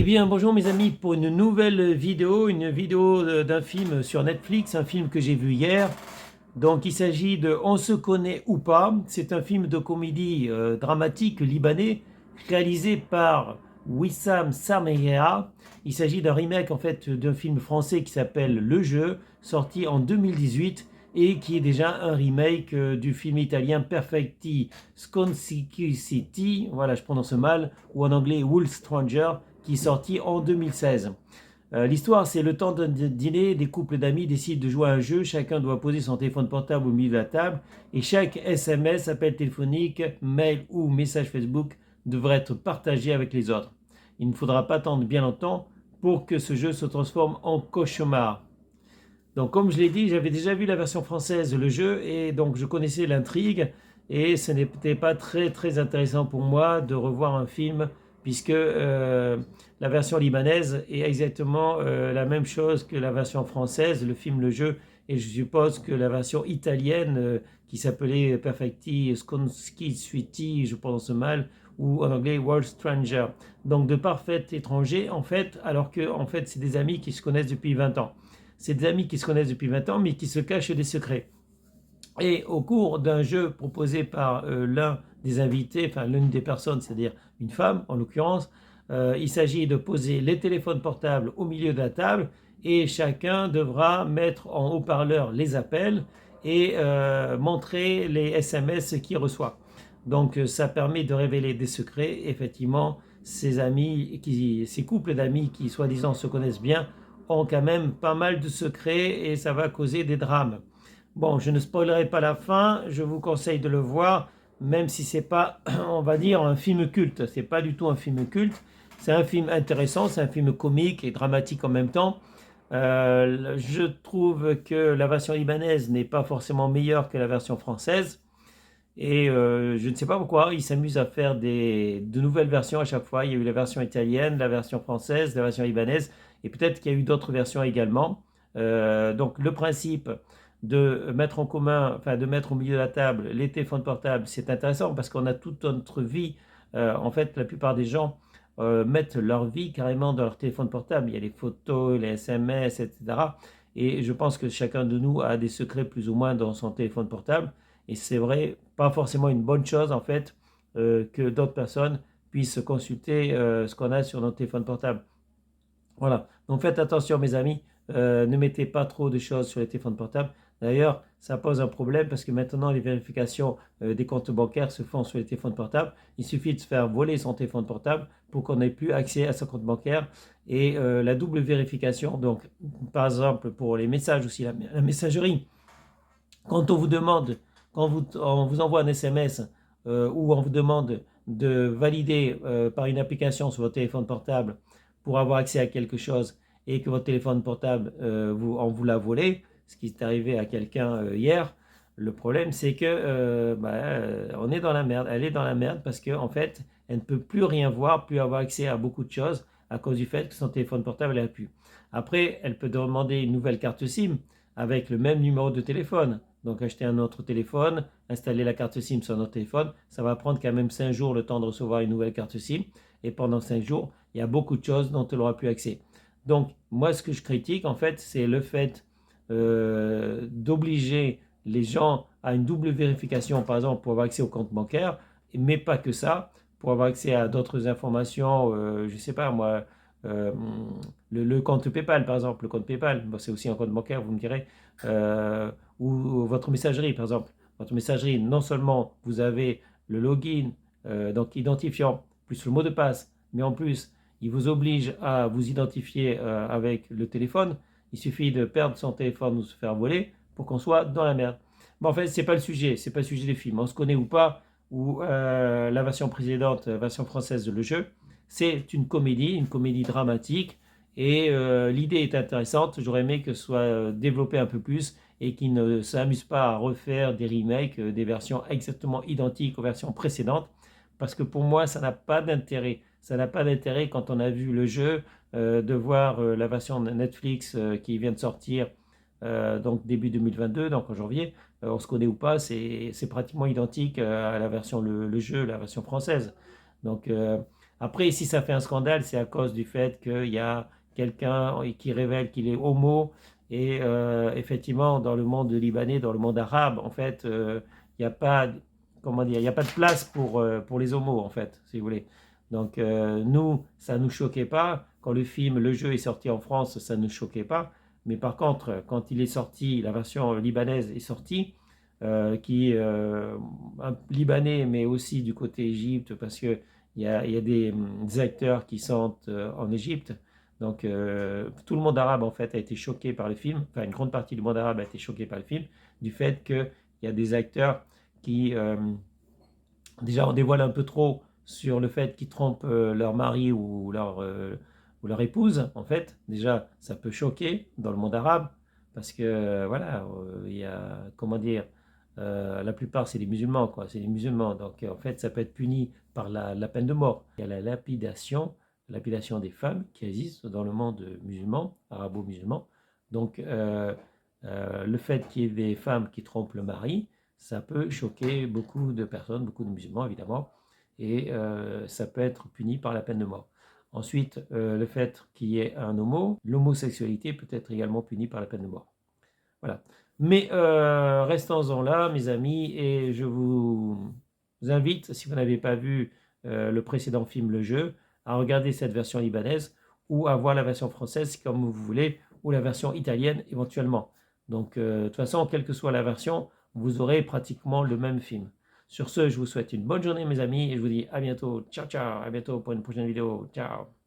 Eh bien, bonjour mes amis pour une nouvelle vidéo, d'un film sur Netflix, un film que j'ai vu hier. Donc, il s'agit de On se connaît ou pas. C'est un film de comédie dramatique libanais réalisé par Wissam Sameha. Il s'agit d'un remake en fait d'un film français qui s'appelle Le Jeu, sorti en 2018 et qui est déjà un remake du film italien Perfecti Sconsici, voilà, je prononce mal, ou en anglais Wool Stranger, qui est sorti en 2016. L'histoire, c'est le temps d'un dîner, des couples d'amis décident de jouer à un jeu, chacun doit poser son téléphone portable au milieu de la table et chaque SMS, appel téléphonique, mail ou message Facebook devrait être partagé avec les autres. Il ne faudra pas attendre bien longtemps pour que ce jeu se transforme en cauchemar. Donc comme je l'ai dit, j'avais déjà vu la version française, le jeu, et donc je connaissais l'intrigue, et ce n'était pas très intéressant pour moi de revoir un film, puisque la version libanaise est exactement la même chose que la version française, le film, le jeu, et je suppose que la version italienne, qui s'appelait Perfecti Sconski Suiti, je prononce mal, ou en anglais World Stranger. Donc de parfaits étrangers, en fait, alors que en fait, c'est des amis qui se connaissent depuis 20 ans. C'est des amis qui se connaissent depuis 20 ans, mais qui se cachent des secrets. Et au cours d'un jeu proposé par l'un des invités, enfin l'une des personnes, c'est-à-dire une femme en l'occurrence, il s'agit de poser les téléphones portables au milieu de la table et chacun devra mettre en haut-parleur les appels et montrer les SMS qu'il reçoit. Donc ça permet de révéler des secrets. Effectivement, ces couples d'amis qui soi-disant se connaissent bien ont quand même pas mal de secrets et ça va causer des drames. Bon, je ne spoilerai pas la fin, je vous conseille de le voir, même si c'est pas, on va dire, un film culte. C'est pas du tout un film culte. C'est un film intéressant, c'est un film comique et dramatique en même temps. Je trouve que la version libanaise n'est pas forcément meilleure que la version française. Et je ne sais pas pourquoi, ils s'amusent à faire de nouvelles versions à chaque fois. Il y a eu la version italienne, la version française, la version libanaise, et peut-être qu'il y a eu d'autres versions également. Donc le principe de mettre en commun, enfin de mettre au milieu de la table les téléphones portables, c'est intéressant parce qu'on a toute notre vie. En fait, la plupart des gens mettent leur vie carrément dans leur téléphone portable. Il y a les photos, les SMS, etc. Et je pense que chacun de nous a des secrets plus ou moins dans son téléphone portable. Et c'est vrai, pas forcément une bonne chose en fait que d'autres personnes puissent consulter ce qu'on a sur notre téléphone portable. Voilà, donc faites attention mes amis, ne mettez pas trop de choses sur les téléphones portables. D'ailleurs, ça pose un problème parce que maintenant les vérifications des comptes bancaires se font sur les téléphones portables. Il suffit de se faire voler son téléphone portable pour qu'on n'ait plus accès à son compte bancaire. Et la double vérification, donc par exemple pour les messages aussi, la messagerie, quand on vous demande, on vous envoie un SMS ou on vous demande de valider par une application sur votre téléphone portable pour avoir accès à quelque chose et que votre téléphone portable, on vous l'a volé, ce qui est arrivé à quelqu'un hier, le problème c'est que on est dans la merde, elle est dans la merde parce qu'en en fait, elle ne peut plus rien voir, plus avoir accès à beaucoup de choses à cause du fait que son téléphone portable n'a plus. Après, elle peut demander une nouvelle carte SIM avec le même numéro de téléphone. Donc acheter un autre téléphone, installer la carte SIM sur notre téléphone, ça va prendre quand même 5 jours le temps de recevoir une nouvelle carte SIM. Et pendant 5 jours, il y a beaucoup de choses dont elle n'aura plus accès. Donc moi ce que je critique en fait, c'est le fait d'obliger les gens à une double vérification, par exemple pour avoir accès au compte bancaire, mais pas que ça, pour avoir accès à d'autres informations, je ne sais pas moi, euh, le compte PayPal par exemple, le compte PayPal, bon, c'est aussi un compte bancaire, vous me direz, euh, ou votre messagerie par exemple. Votre messagerie, non seulement vous avez le login, donc identifiant, plus le mot de passe, mais en plus, il vous oblige à vous identifier avec le téléphone. Il suffit de perdre son téléphone ou se faire voler pour qu'on soit dans la merde. Bon, en fait, c'est pas le sujet, c'est pas le sujet des films. On se connaît ou pas, ou la version précédente, version française de le jeu, c'est une comédie dramatique, et l'idée est intéressante. J'aurais aimé que ce soit développé un peu plus et qu'ils ne s'amusent pas à refaire des remakes, des versions exactement identiques aux versions précédentes, parce que pour moi, ça n'a pas d'intérêt. Ça n'a pas d'intérêt quand on a vu le jeu, de voir la version Netflix qui vient de sortir, donc début 2022, donc en janvier. On se connaît ou pas, c'est pratiquement identique à la version le jeu, la version française. Donc Après, si ça fait un scandale, c'est à cause du fait qu'il y a quelqu'un qui révèle qu'il est homo. Et effectivement, dans le monde libanais, dans le monde arabe, en fait, il n'y a pas, comment dire, il y a pas de place pour les homos, en fait, si vous voulez. Donc, nous, ça ne nous choquait pas. Quand le film, le jeu est sorti en France, ça ne nous choquait pas. Mais par contre, quand il est sorti, la version libanaise est sortie, qui est un libanais, mais aussi du côté Égypte, parce que il y a des acteurs qui sont en Égypte. Donc, tout le monde arabe, en fait, a été choqué par le film. Enfin, une grande partie du monde arabe a été choqué par le film, du fait qu'il y a des acteurs qui, déjà, on dévoile un peu trop sur le fait qu'ils trompent leur mari ou leur épouse, en fait. Déjà, ça peut choquer dans le monde arabe, parce que, voilà, il y a, comment dire, la plupart, c'est des musulmans, quoi. C'est des musulmans. Donc, en fait, ça peut être puni par la peine de mort. Il y a la lapidation des femmes qui existe dans le monde musulman, arabo-musulman. Donc, le fait qu'il y ait des femmes qui trompent le mari, ça peut choquer beaucoup de personnes, beaucoup de musulmans évidemment, et ça peut être puni par la peine de mort. Ensuite, le fait qu'il y ait un homo, l'homosexualité peut être également punie par la peine de mort. Voilà. Mais restons-en là, mes amis, et je vous invite, si vous n'avez pas vu le précédent film Le Jeu, à regarder cette version libanaise ou à voir la version française comme vous voulez, ou la version italienne éventuellement. Donc, de toute façon, quelle que soit la version, vous aurez pratiquement le même film. Sur ce, je vous souhaite une bonne journée, mes amis, et je vous dis à bientôt. Ciao, ciao, à bientôt pour une prochaine vidéo. Ciao.